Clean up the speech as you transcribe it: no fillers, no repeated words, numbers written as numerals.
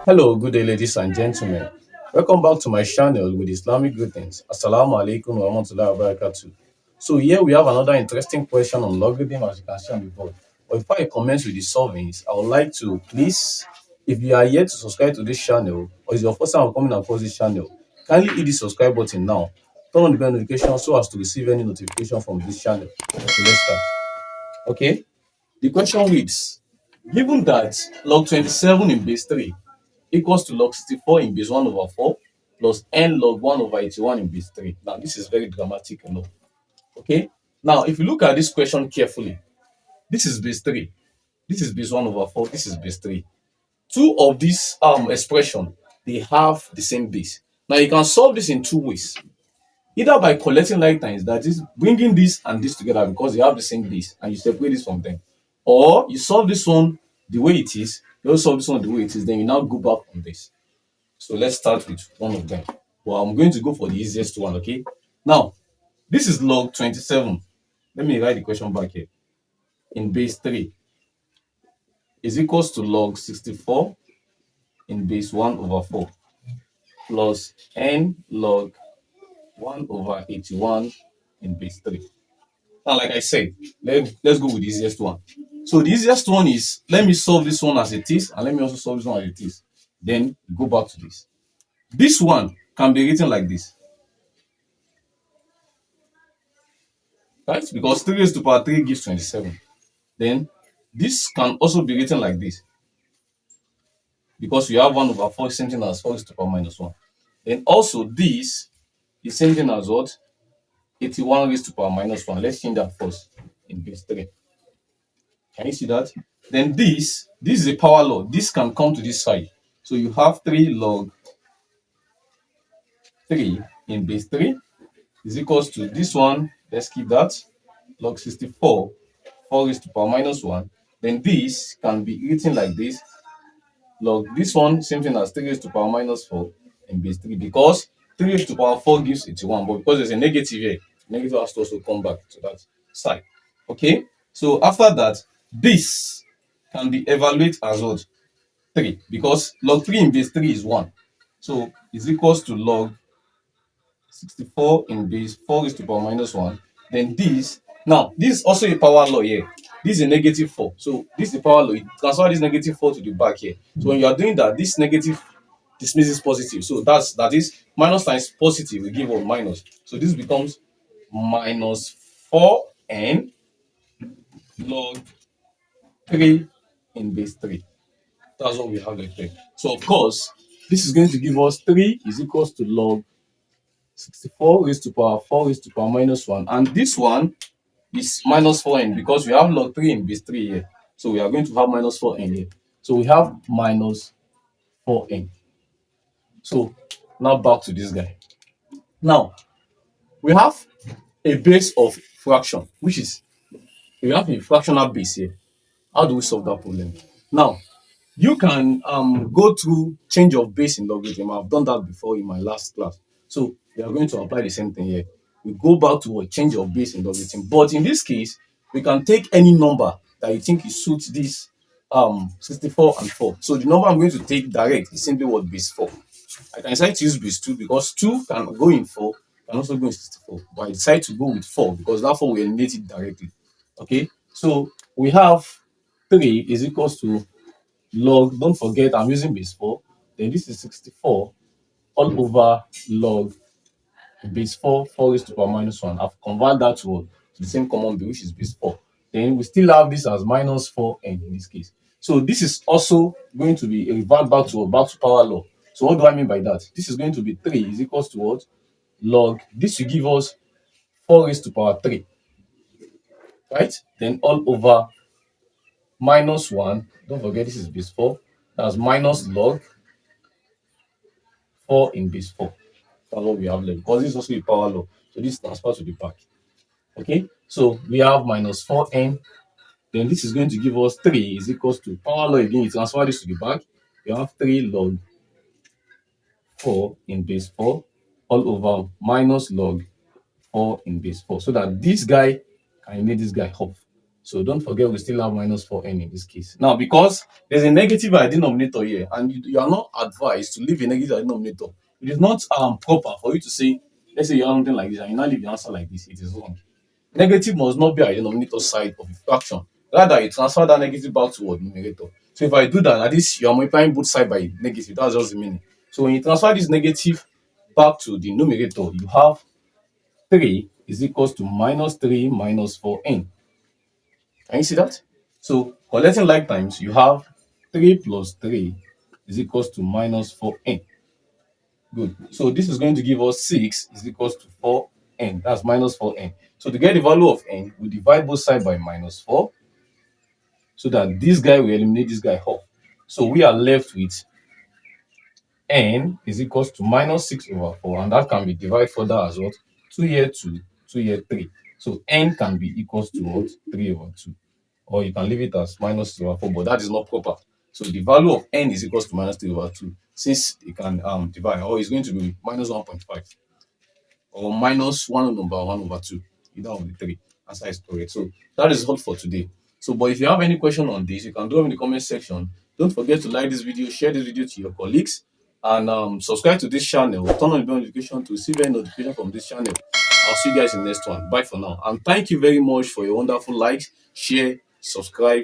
Hello, good day, ladies and gentlemen. Welcome back to my channel with Islamic greetings. Assalamu alaikum wa rahmatullahi wa barakatuh. So here we have another interesting question on logarithm as you can see on the board. But before I commence with the solvings, I would like to please, if you are yet to subscribe to this channel or it's your first time coming across this channel, kindly hit the subscribe button now. Turn on the bell notification so as to receive any notification from this channel. Okay, let's start. Okay, the question reads, given that log 27 in base 3 equals to log 64 in base 1 over 4 plus n log 1 over 81 in base 3. Now, this is very dramatic, Okay. Now, if you look at this question carefully, this is base 3. This is base 1 over 4. This is base 3. Two of these expression, they have the same base. Now, you can solve this in two ways. Either by collecting like times, that is bringing this and this together because they have the same base and you separate this from them. Or you solve this one the way it is, you also solve this one the way it is, then you now go back on this. So let's start with one of them. Well, I'm going to go for the easiest one, okay? Now, this is log 27. Let me write the question back here. In base 3 is equals to log 64 in base 1 over 4 plus n log 1 over 81 in base 3. Now, like I said, let's go with the easiest one. So the easiest one is, let me solve this one as it is, and let me also solve this one as it is. Then go back to this. This one can be written like this, right? Because 3 raised to power 3 gives 27. Then this can also be written like this, because we have 1 over 4 is same thing as 4 raised to power minus 1. Then also this is same thing as what? 81 raised to power minus 1. Let's change that first in base 3. Can you see that? Then this is a power law. This can come to this side. So you have 3 log 3 in base 3 is equals to this one. Let's keep that. Log 64, 4 raised to power minus 1. Then this can be written like this. Log this one, same thing as 3 raised to power minus 4 in base 3, because 3 raised to power 4 gives 81. But because there's a negative here, negative has to also come back to that side. Okay? So after that, this can be evaluated as what? 3, because log 3 in base 3 is 1. So is equals to log 64 in base 4 is to power minus 1. Then this, now this is also a power law here. This is a negative 4. So this is the power law. You transfer this negative 4 to the back here. So when you are doing that, this negative dismisses positive. So that is minus times positive, we give one minus. So this becomes minus 4n log 3 in base 3. That's what we have right there. So of course, this is going to give us 3 is equals to log 64 raised to power 4 raised to power minus 1. And this one is minus 4n because we have log 3 in base 3 here. So we are going to have minus 4n here. So we have minus 4n. So now back to this guy. Now we have a base of fraction, which is we have a fractional base here. How do we solve that problem? Now you can go through change of base in logarithm. I've done that before in my last class. So we are going to apply the same thing here. We go back to a change of base in logarithm. But in this case, we can take any number that you think it suits this 64 and 4. So the number I'm going to take direct is simply what? Base 4. I can decide to use base 2 because 2 can go in 4, can also go in 64. But I decide to go with 4 because that 4 will eliminate it directly. Okay, so we have 3 is equals to log, don't forget I'm using base 4, then this is 64 all over log base 4, 4 raised to power minus 1. I've converted that to the same common base, which is base 4. Then we still have this as minus 4n in this case. So this is also going to be a revert back to power law. So what do I mean by that? This is going to be 3 is equals to what? Log, this will give us 4 raised to power 3, right? Then all over minus 1, don't forget this is base 4, that's minus log 4 in base 4. That's what we have left because this is also a power law. So this transfers to the back. Okay, so we have minus 4n. Then this is going to give us 3 is equals to power law again. You transfer this to the back. You have 3 log 4 in base 4 all over minus log 4 in base 4. So that this guy can make this guy off. So don't forget we still have minus 4n in this case. Now, because there's a negative at the denominator here, and you are not advised to leave a negative at the denominator, it is not proper for you to say, let's say you have something like this and you now leave the answer like this. It is wrong. Negative must not be at the denominator side of the fraction. Rather, you transfer that negative back toward numerator. So if I do that, at least you are multiplying both sides by negative. That's just the meaning. So when you transfer this negative back to the numerator, you have 3 is equals to minus 3 minus 4n. Can you see that? So collecting like times, you have 3 plus 3 is equals to minus 4n. Good. So this is going to give us 6 is equals to 4n. That's minus 4n. So to get the value of n, we divide both sides by minus 4 so that this guy will eliminate this guy off. So we are left with n is equals to minus 6 over 4, and that can be divided further as what? 2 here 2, 2 here 3. So n can be equals to what? 3 over 2. Or you can leave it as minus 3 over 4, but that is not proper. So the value of n is equals to minus 3 over 2, since it can divide, or it's going to be minus 1.5 or minus 1 over 1 over 2, either of the three. Answer is correct. So that is all for today. So, but if you have any question on this, you can drop in the comment section. Don't forget to like this video, share this video to your colleagues, and subscribe to this channel. Turn on the bell notification to receive any notification from this channel. I'll see you guys in the next one. Bye for now. And thank you very much for your wonderful likes, share, subscribe.